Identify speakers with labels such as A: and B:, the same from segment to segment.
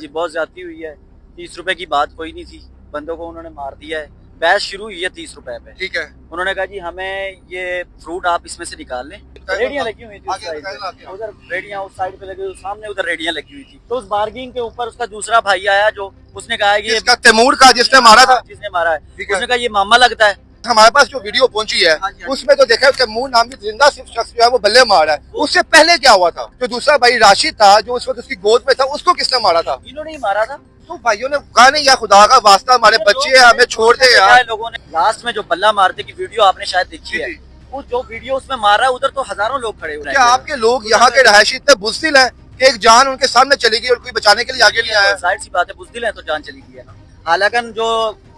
A: जी बहुत ज्यादती हुई है। 30 रुपए की बात कोई नहीं थी, बंदों को उन्होंने मार दिया है। बहस शुरू हुई है 30 रुपए पे।
B: ठीक है।
A: उन्होंने कहा जी हमें ये फ्रूट आप इसमें से निकाल लें। रेडियां लगी हुई थी उस साइड पे, उधर रेडियां उस साइड पे लगी हुई, सामने उधर रेडियां लगी हुई थी। तो उस बार्गिंग के ऊपर उसका दूसरा भाई आया जो उसने कहा कि
B: इसका तैमूर का जिसने मारा था,
A: जिसने मारा है, उसने कहा ये मामा लगता है।
B: हमारे पास जो वीडियो पहुंची है उसमें तो देखा तैमूर नामी जिंदा शख्स जो है वो बल्ले मारा है। उससे पहले क्या हुआ था? जो दूसरा भाई राशिद था जो उस वक्त उसकी गोद में था, उसको किसने मारा था?
A: इन्होंने ही मारा था।
B: तो भाइयों ने कहा नहीं या खुदा का वास्ता हमारे बच्चे हैं, हमें छोड़ दे यार।
A: लोगों ने लास्ट में जो बल्ला मारते की वीडियो आपने शायद देखी है, वो जो वीडियो उसमें मार रहा है उधर तो हजारों लोग खड़े हुए हैं।
B: क्या आपके लोग यहाँ के रहायशी इतने बुज़दिल हैं कि एक जान उनके सामने चली गई और कोई बचाने के लिए आगे नहीं आया?
A: जाहिर सी बात है, बुज़दिल है तो जान चली गई है ना। हालांकि जो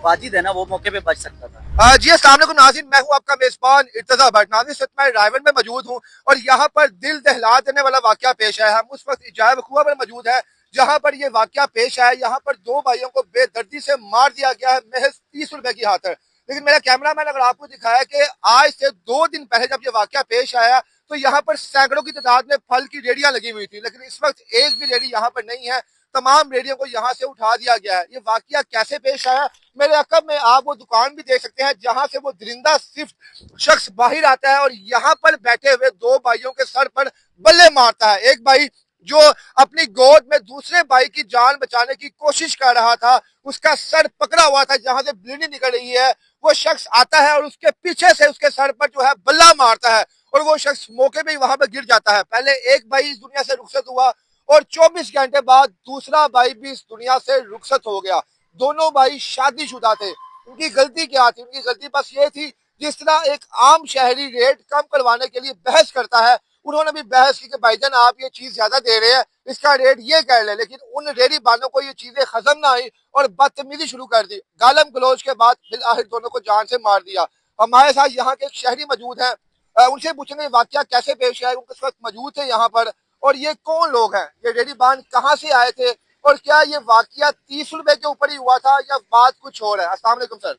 A: वाजिद है ना वो मौके पे बच सकता था।
B: जी अस्सलाम वालेकुम नाज़रीन, मैं हूँ आपका मेजबान इर्तज़ा भट्ट। नाज़रीन सच में रायवन में मौजूद हूँ और यहाँ पर दिल दहला देने वाला वाकया पेश आया है। हम उस वक्त इजाज़ वक़ूआ पर मौजूद है जहाँ पर ये वाकया पेश आया। यहाँ पर दो भाइयों को बेदर्दी से मार दिया गया है महज 30 रुपए की खातिर। लेकिन मेरा कैमरा मैन अगर आपको दिखाया कि आज से 2 दिन पहले जब ये वाकया पेश आया तो यहाँ पर सैकड़ों की तादाद में फल की रेडियां लगी हुई थी, लेकिन इस वक्त एक भी रेडी यहाँ पर नहीं है। तमाम रेडियो को यहाँ से उठा दिया गया है। ये वाकया कैसे पेश आया मेरे अकब में आप वो दुकान भी देख सकते हैं जहां से वो दरिंदा सिर्फ शख्स बाहर आता है और यहाँ पर बैठे हुए दो भाइयों के सर पर बल्ले मारता है। एक भाई जो अपनी गोद में दूसरे भाई की जान बचाने की कोशिश कर रहा था, उसका सर पकड़ा हुआ था जहां से ब्लीडिंग निकल रही है, वो शख्स आता है और उसके पीछे से उसके सर पर जो है बल्ला मारता है और वो शख्स मौके पे ही वहां पर गिर जाता है। पहले एक भाई इस दुनिया से रुखसत हुआ और 24 घंटे बाद दूसरा भाई भी इस दुनिया से रुखसत हो गया। दोनों भाई शादीशुदा थे। उनकी गलती क्या थी? उनकी गलती बस ये थी, जिस तरह एक आम शहरी रेट कम करवाने के लिए बहस करता है, उन्होंने भी बहस की कि भाईजान आप ये चीज ज्यादा दे रहे हैं, इसका रेट ये कर ले। लेकिन उन रेडी बानों को ये चीजें हजम ना आई और बदतमीजी शुरू कर दी। गालम गलोच के बाद फिर आखिर दोनों को जान से मार दिया। हमारे साथ यहाँ के एक शहरी मौजूद है, उनसे पूछेंगे वाकया कैसे पेश आया, उनके वक्त मौजूद थे यहाँ पर और ये कौन लोग हैं, ये रेडी बान कहाँ से आए थे और क्या ये वाकया 30 रुपए के ऊपर ही हुआ था या बात कुछ और है? अस्सलाम वालेकुम सर।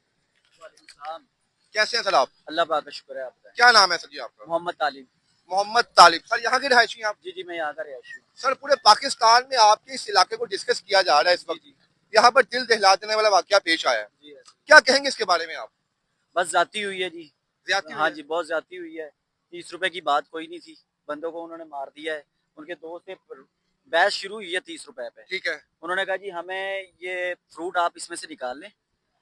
B: कैसे हैं सर आप?
A: अल्लाह पाक का शुक्र है आपका।
B: क्या नाम है सर जी आपका?
A: मोहम्मद तालिब।
B: मोहम्मद तालिब। सर यहाँ के रहायशी आप?
A: जी मैं यहाँ का रहायशी हूँ।
B: सर पूरे पाकिस्तान में आपके इस इलाके को डिस्कस किया जा रहा है इस वक्त, यहाँ पर दिल दहला देने वाला वाकया पेश आया है, क्या कहेंगे इसके बारे में आप?
A: बस जाती हुई है जी।
B: हाँ
A: जी बहुत जाती हुई है। 30 रुपए की बात कोई नहीं थी, बंदों को उन्होंने मार दिया है। उनके दोस्त से बहस शुरू हुई है 30 रुपए पे।
B: ठीक है।
A: उन्होंने कहा जी हमें ये फ्रूट आप इसमें से निकाल लें।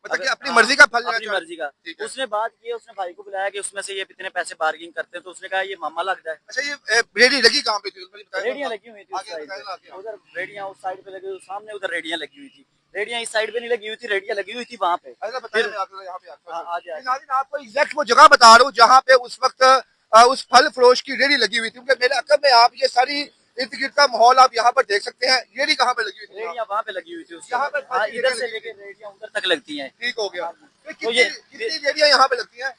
B: मतलब कि अपनी मर्जी का फल,
A: अपनी मर्जी का। उसने बात की, उसने भाई को बुलाया कि उसमें से ये कितने पैसे बार्गिंग करते हैं, तो उसने कहा ये मामा लगता है।
B: अच्छा ये रेडी लगी कहाँ पे थी?
A: रेडियां लगी हुई थी उस साइड पे, उधर रेडियां उस साइड पे लगी हुई, सामने उधर रेडियां लगी हुई थी। रेडियां इस साइड पे नहीं लगी हुई थी, रेडियां लगी हुई थी वहाँ पे।
B: आपको एग्जैक्ट वो जगह बता रहा हूँ जहाँ पे उस वक्त उस फल फरोश की रेडी लगी हुई थी। क्योंकि मेरे अकब में आप ये सारी इर्द गिर्द का माहौल आप यहाँ पर देख सकते हैं। रेडी कहाँ पे लगी हुई थी?
A: रेडियां वहाँ पे लगी हुई थी।
B: यहाँ पर
A: इधर से लेके रेडियां उधर तक लगती हैं।
B: ठीक हो गया।
A: तो ये
B: कितनी रेडियां यहाँ पे लगती हैं?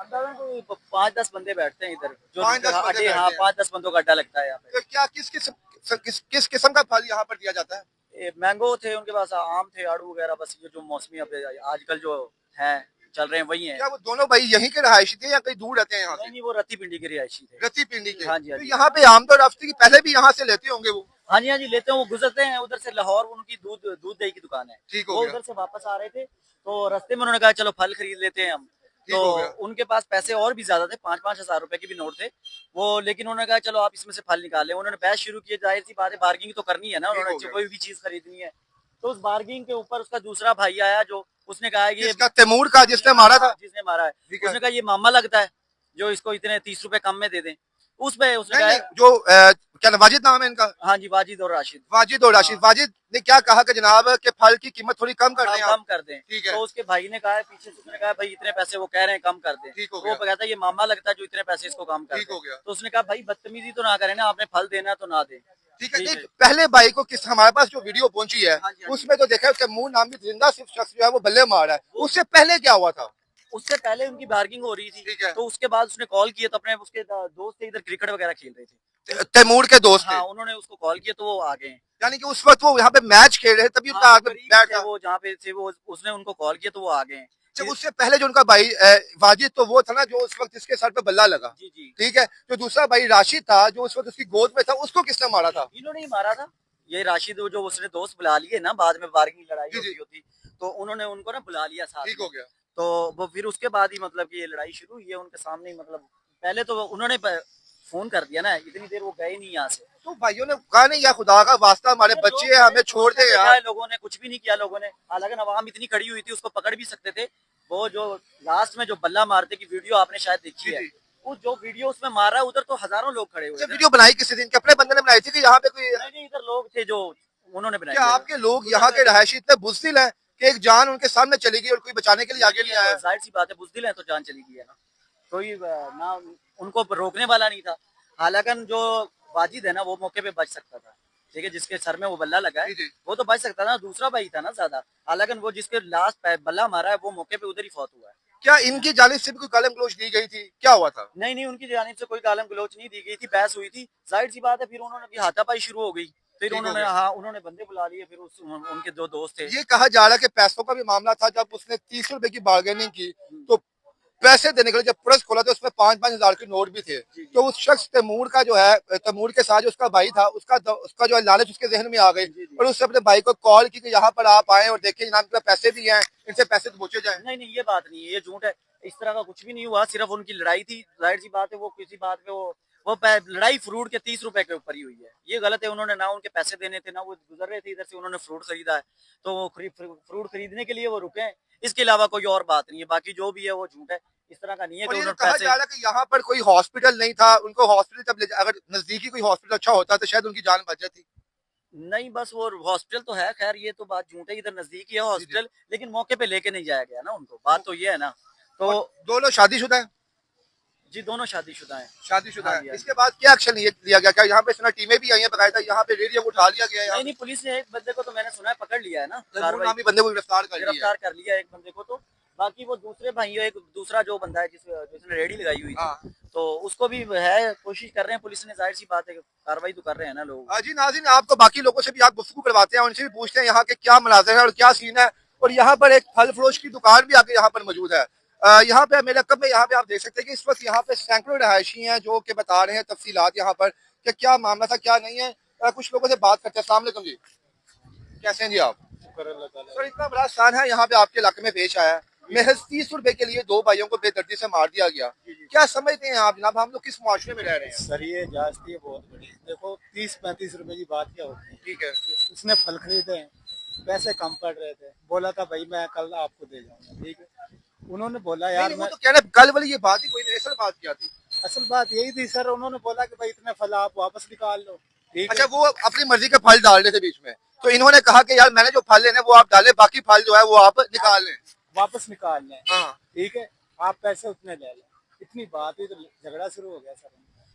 A: अंदाजन कोई 5-10 बंदे बैठते हैं इधर जो
B: 5-10
A: बंदों का अड्डा लगता है यहाँ पे।
B: तो क्या किस किस्म का फल यहाँ पर दिया जाता है?
A: मैंगो थे उनके पास, आम थे, आड़ू वगैरह, बस ये जो मौसमी आजकल जो है चल रहे हैं वही हैं।
B: क्या वो दोनों भाई यहीं के रहायशी थे या कहीं दूर रहते हैं यहाँ से?
A: नहीं वो रत्ती पिंडी के रिहायशी थे।
B: रत्ती पिंडी के?
A: हाँ जी।
B: तो यहाँ पे आमतौर हफ्ते की पहले भी यहाँ से लेते होंगे वो?
A: हाँ जी लेते हैं। वो गुजरते हैं उधर से लाहौर, उनकी दूध दही की दुकान है।
B: ठीक
A: वो उधर से वापस आ रहे थे तो रास्ते में उन्होंने कहा चलो फल खरीद लेते हैं हम। तो उनके पास पैसे और भी ज्यादा थे, 5-5 हजार रुपए के भी नोट थे वो, लेकिन उन्होंने कहा चलो आप इसमें से फल निकालें। उन्होंने बहस शुरू की, जाहिर सी बात है बार्गिंग तो करनी है ना, उन्होंने कोई भी चीज खरीदनी है। तो उस बार्गिंग के ऊपर उसका दूसरा भाई आया जो उसने कहा कि
B: इसका तैमूर का जिसने मारा था,
A: जिसने मारा है, उसने कहा ये मामा लगता है जो इसको इतने 30 रुपए कम में दे दें। उसमें उसने कहा
B: जो क्या वाजिद नाम है इनका?
A: हाँ जी वाजिद और राशिद।
B: वाजिद ने क्या कहा कि जनाब के फल की कीमत थोड़ी कम कर दें,
A: कम कर दें।
B: ठीक है।
A: तो उसके भाई ने कहा पीछे से, उसने कहा भाई इतने पैसे वो कह रहे हैं कम कर दें।
B: ठीक हो
A: गया। वो कहता है ये मामा लगता है जो इतने पैसे इसको कम कर
B: ठीक हो गया।
A: तो उसने कहा भाई बदतमीजी तो ना करें ना, आपने फल देना तो ना दे।
B: ठीक है। पहले भाई को किस हमारे पास जो वीडियो पहुंची है उसमें तो देखा तैमूर नामी जिंदा शख्स जो है वो बल्ले मारा है। उससे पहले क्या हुआ था?
A: उससे पहले उनकी बार्गिंग हो रही थी। तो उसके बाद उसने कॉल किया तो अपने उसके दोस्त थे, इधर क्रिकेट वगैरह खेल रहे थे,
B: तैमूर के दोस्त थे।
A: हाँ, उन्होंने उसको कॉल किया तो वो आ गए।
B: यानी कि उस वक्त वो यहाँ पे मैच खेल रहे थे तभी
A: वो जहाँ पे थे वो उसने उनको कॉल किया तो वो आ गए।
B: उससे पहले जो उनका भाई वाजिद तो वो था ना जो उस वक्त इसके सर पे बल्ला लगा।
A: जी।
B: ठीक है। जो दूसरा भाई राशिद था जो उस वक्त उसकी गोद में था, उसको किसने मारा था?
A: इन्होंने ही मारा था। ये राशिद जो उसने दोस्त बुला लिए ना, बाद में बार्गिंग लड़ाई
B: जी, जी।
A: होती तो उन्होंने उनको ना बुला लिया साथ
B: ठीक
A: में।
B: हो गया।
A: तो वो फिर उसके बाद ही मतलब कि ये लड़ाई शुरू हुई है उनके सामने ही, मतलब पहले तो उन्होंने फोन कर दिया ना, इतनी देर वो गए नहीं यहाँ से।
B: तो भाइयों ने कहा नहीं या खुदा का वास्ता हमारे
A: अरे
B: बच्चे
A: लोग
B: हैं,
A: गए,
B: हमें छोड़ दे
A: तमाशा देखा
B: यार।
A: है लोगों ने, कुछ भी नहीं किया लोगों ने। हालांकि नवाम इतनी खड़ी हुई थी, उसको पकड़ भी सकते थे। वो जो लास्ट में जो बल्ला मारते की वीडियो आपने शायद देखी
B: जी,
A: है,
B: जी।
A: वो जो वीडियो उसमें मारा है, उधर तो हजारों लोग खड़े हुए
B: अच्छा,
A: थे।
B: वीडियो बनाई किसी दिन के अपने बंदे ने बनाई थी कि यहाँ पे कोई?
A: नहीं नहीं, इधर लोग थे जो उन्होंने बनाई
B: क्या
A: है।
B: आपके लोग
A: उधर
B: यहाँ
A: से
B: के रहायशी इतने बुज़दिल हैं कि एक जान उनके सामने चली गई और कोई बचाने के लिए आगे नहीं आया?
A: जाहिर सी बात है, बुजदिल है तो जान चली गई है ना। कोई ना उनको रोकने वाला नहीं था। हालांकि जो वाजिद है ना, वो मौके पे बच सकता था। ठीक है, जिसके सर में वो बल्ला लगा है,
B: जी, जी।
A: वो तो बच सकता था। दूसरा भाई था ना ज्यादा। हालांकि वो जिसके लास्ट बल्ला मारा है, वो मौके पे उधर ही फौत हुआ है।
B: क्या इनकी जानिब से भी कोई गालिम गलौज दी गई थी? क्या हुआ था?
A: नहीं नहीं, उनकी जानिब से कोई गालम गलोच नहीं दी गई थी, बहस हुई थी। जाहिर सी बात है, फिर उन्होंने हाथापाई शुरू हो गई। फिर
B: ठीक हो
A: उन्होंने,
B: गया।
A: हाँ, उन्होंने बंदे बुला लिए। फिर उनके दो दोस्त थे।
B: ये कहा जा रहा है कि पैसों का भी मामला था, जब उसने 30 रुपए की बार्गेनिंग की तो पैसे देने के लिए जब पर्स खोला तो उसमें 5-5 हजार के नोट भी थे। तो उस शख्स तैमूर का जो है, तैमूर के साथ जो उसका भाई था, उसका जो है लालच उसके जहन में आ गई और उसने अपने भाई को कॉल की कि यहाँ पर आप आए और देखिए जनाब के पास पैसे भी हैं, इनसे पैसे तो पूछे जाए।
A: नहीं नहीं, ये बात नहीं है, ये झूठ है। इस तरह का कुछ भी नहीं हुआ, सिर्फ उनकी लड़ाई थी। जाहिर सी बात है, वो किसी बात पे वो लड़ाई फ्रूट के 30 रुपए के ऊपर ही हुई है। ये गलत है। उन्होंने ना उनके पैसे देने थे, ना वो गुजर रहे थे इधर से, उन्होंने फ्रूट खरीदा है। तो वो फ्रूट खरीदने के लिए वो रुके हैं। इसके अलावा कोई और बात नहीं है। बाकी जो भी है वो झूठ है। इस तरह का नहीं है कि
B: और ये तो
A: उन्होंने
B: कहा
A: पैसे।
B: जा रहा है कि यहाँ पर कोई हॉस्पिटल नहीं था, उनको हॉस्पिटल जब अगर नजदीकी कोई हॉस्पिटल अच्छा होता तो शायद उनकी जान बच जाती।
A: नहीं, बस वो हॉस्पिटल तो है, खैर ये तो बात झूठ है। इधर नजदीक ही है
B: जी, जी।
A: हॉस्पिटल, लेकिन मौके पे लेके नहीं जाया गया ना उनको। बात तो ये है ना। तो
B: और दो लोग शादीशुदा हैं?
A: जी, दोनों शादीशुदा हैं।
B: शादीशुदा
A: हाँ
B: है।
A: जी, हाँ जी।
B: इसके बाद क्या एक्शन लिया गया? क्या यहाँ पे सुना टीमें भी आई हैं बकायदा, यहाँ पे रेडियो को उठा लिया गया है यहाँ
A: नहीं नहीं, पुलिस ने एक बंदे को तो मैंने सुना है पकड़ लिया है ना, कार्रवाई
B: नामी बंदे को गिरफ्तार कर लिया है।
A: गिरफ्तार कर लिया है एक बंदे को। तो बाकी वो दूसरे भाइयों, एक दूसरा जो बंदा है जिसने रेडी लगाई हुई थी,
B: हाँ।
A: तो उसको भी है, कोशिश कर रहे हैं पुलिस ने। जाहिर सी बात है, कार्रवाई तो कर रहे हैं ना लोग।
B: जी नाज़रीन, आपको बाकी लोगों से भी आप गुफ्तगू करवाते हैं, उनसे भी पूछते हैं यहाँ के क्या मनाज़िर है और क्या सीन है। और यहाँ पर एक फल फरोश की दुकान भी आके यहाँ पर मौजूद है। यहाँ पे मेरे अकब में यहाँ पे आप देख सकते हैं कि इस वक्त यहाँ पे सैकड़ों रहायशी हैं जो कि बता रहे हैं तफसीलात यहाँ पर कि क्या मामला था क्या नहीं है। कुछ लोगों से बात करते हैं। अस्सलाम वालेकुम जी, कैसे हैं जी आप? सर, इतना बड़ा स्थान है यहाँ पे आपके इलाके में पेश आया है, महज 30 रुपए के लिए दो भाइयों को बेदर्दी से मार दिया गया। क्या समझते हैं आप जनाब, हम लोग किस मुआशरे में रह रहे हैं?
C: सर ये जास्ती है बहुत बड़ी। देखो 30-35 रुपए की बात क्या होती है।
B: ठीक है।
C: उसने फल खरीदे हैं, पैसे कम पड़ रहे थे, बोला था भाई मैं कल आपको दे जाऊंगा, ठीक है। उन्होंने बोला
B: नहीं,
C: यार
B: नहीं, वो
C: मैं,
B: तो कहना कल वाली ये बात ही कोई नहीं, असल बात क्या थी?
C: असल बात यही थी सर, उन्होंने बोला कि भाई इतने फल आप वापस निकाल लो, ठीक
B: अच्छा,
C: है।
B: वो अपनी मर्जी के फल डाल रहे थे बीच में, तो इन्होंने कहा कि यार मैंने जो फल लेने वो आप डालें, बाकी फल जो है वो आप निकाल लें।
C: वापस निकाल लें,
B: हाँ।
C: ठीक है, आप पैसे उतने ले लें। इतनी बात हुई तो झगड़ा शुरू हो गया सर।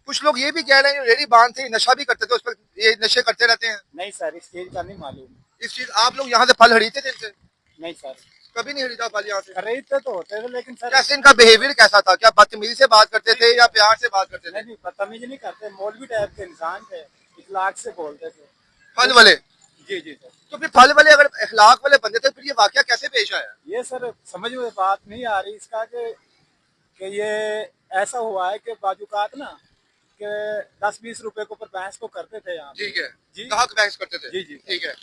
B: कुछ लोग ये भी कह रहे हैं रेडी बांध थे, नशा भी करते थे, उस पर ये नशे करते रहते हैं।
C: नहीं सर, इस चीज का नहीं मालूम।
B: इस चीज आप लोग यहाँ से फल खरीदते थे इनसे?
C: नहीं सर,
B: कभी नहीं खरीदा फल यहाँ से?
C: खरीदते तो होते थे लेकिन सर,
B: कैसे इनका बिहेवियर कैसा था? क्या बदतमीजी से बात करते थे या प्यार से बात करते थे?
C: नहीं बदतमीजी नहीं करते, मौलवी टाइप के इंसान थे, इखलाक से बोलते थे।
B: फल वाले?
C: जी जी सर।
B: तो फिर फल वाले अगर अखलाक वाले बंदे थे, फिर ये वाकया कैसे पेश आया?
C: ये सर समझ में बात नहीं आ रही इसका कि ये ऐसा हुआ है कि बाजूकात ना कि 10-20 रुपए के ऊपर बहस को करते थे यहाँ पे।
B: ठीक है।
C: जी
B: ग्राहक बहस करते थे?
C: जी जी।
B: ठीक है।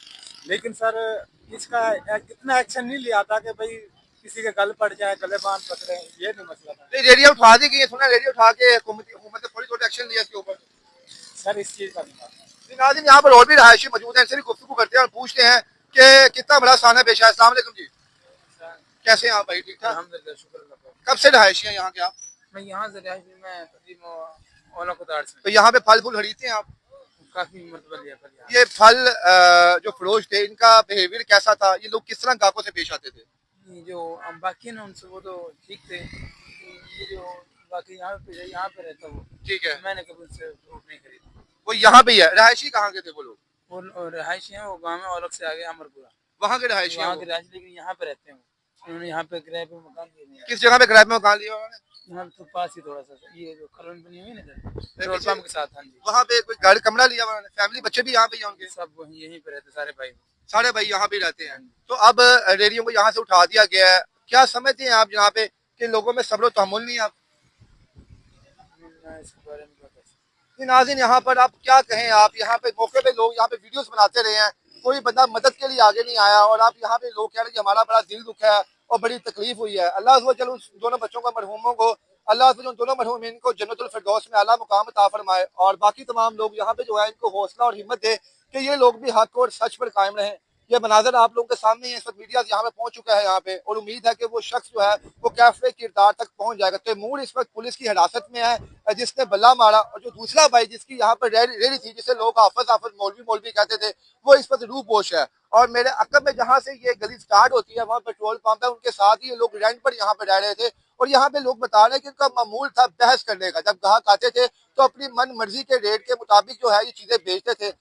C: लेकिन सर इसका इतना एक्शन नहीं लिया था कि भाई किसी के गल पड़ जाए, गले बांध पकड़े, ये नहीं मसला था
B: नहीं, रेडियो उठा दी गई, सुना रेडियो उठा के हुकूमत ने थोड़ी थोड़ी एक्शन लिया इसके ऊपर।
C: सर, इस चीज का नहीं था।
B: नाज़रीन, यहाँ पर और भी रहायशी मौजूद हैं, इनसे भी गुफ्तगू करते हैं और पूछते हैं कि कितना बड़ा साना पेश है। अस्सलाम वालेकुम जी, कैसे हैं आप भाई? ठीक ठाक?
D: अल्हम्दुलिल्लाह, शुक्र अल्लाह का।
B: कब से रहायशी हैं यहाँ के आप?
D: मैं यहाँ से रिहायशी में तकरीबन औलाकुदार से
B: तो यहाँ पे फल फूल खरीदते हैं आप?
D: काफी मरतबा लिया फल यहाँ।
B: ये फल जो फरोश थे, इनका बिहेवियर कैसा था? ये लोग किस तरह ग्राहकों से पेश आते थे?
D: ये जो हम बाकी है ना उनसे वो तो ठीक थे। ये जो बाकी यहाँ पे रहता वो,
B: ठीक है।
D: मैंने कभी उनसे फ्रूट नहीं खरीदा।
B: वो यहाँ पे ही है। रहायशी कहाँ के थे वो लोग?
D: वो रिहायशी है, वो गाँव में औलख से आगे अमरपुरा,
B: वहाँ के रहायशी हैं
D: वहाँ
B: वो?
D: के रिहायशी, लेकिन यहाँ पे रहते हैं वो। उन्होंने यहाँ पे किराए पे मकान लिए नहीं है।
B: किस जगह पे किराए पे मकान लिया उन्होंने?
D: यहाँ तो पास ही थोड़ा सा ये जो कॉलोनी बनी हुई है ना इधर,
B: पीछे-
D: पेट्रोल पंप के साथ। हाँ जी,
B: वहाँ पे कोई घर कमरा लिया उन्होंने? फैमिली बच्चे भी यहाँ पे ही हैं उनके?
D: सब वहीं यहीं पे रहते सारे भाई।
B: सारे भाई यहाँ पे ही रहते हैं। तो अब रेडियो को यहाँ से उठा दिया गया है, क्या समझते हैं आप यहाँ पे कि लोगों में सब्र तहम्मुल नहीं है? आप
D: मैं इसके बारे में क्या कह सकता
B: ये नाज़रीन यहाँ पर आप क्या कहें, आप यहाँ पे मौके पे लोग यहाँ पे वीडियोस बनाते रहे हैं, कोई बंदा मदद के लिए आगे नहीं आया और आप यहाँ पे लोग कह रहे हैं कि हमारा बड़ा दिल दुखा है और बड़ी तकलीफ हुई है। अल्लाह अज़्ज़ व जल उन दोनों बच्चों को, मरहूमों को, अल्लाह अज़्ज़ व जल उन दोनों मरहूमीन को जन्नतुल फिरदौस में आला मुकाम अता फरमाए और बाकी तमाम लोग यहाँ पे जो है इनको हौसला और हिम्मत दे कि ये लोग भी हक और सच पर कायम रहें। ये मनाजर आप लोगों के सामने ही इस वक्त मीडिया यहाँ पे पहुंच चुका है यहाँ पे, और उम्मीद है कि वो शख्स जो है वो कैफे किरदार तक पहुंच जाएगा। तैमूर इस वक्त पुलिस की हिरासत में है जिसने बल्ला मारा, और जो दूसरा भाई जिसकी यहाँ पर रेडी थी, जिसे लोग आफत आफत मौलवी मौलवी कहते थे, वो इस वक्त रूह पोश है। और मेरे अकब में जहाँ से ये गली स्टार्ट होती है वहाँ पेट्रोल पंप है, उनके साथ ही ये लोग रेंट पर यहाँ पे रह रहे थे। और यहाँ पे लोग बता रहे हैं कि इनका मामूल था बहस करने का, जब ग्राहक आते थे तो अपनी मन मर्जी के रेट के मुताबिक जो है ये चीजें बेचते थे।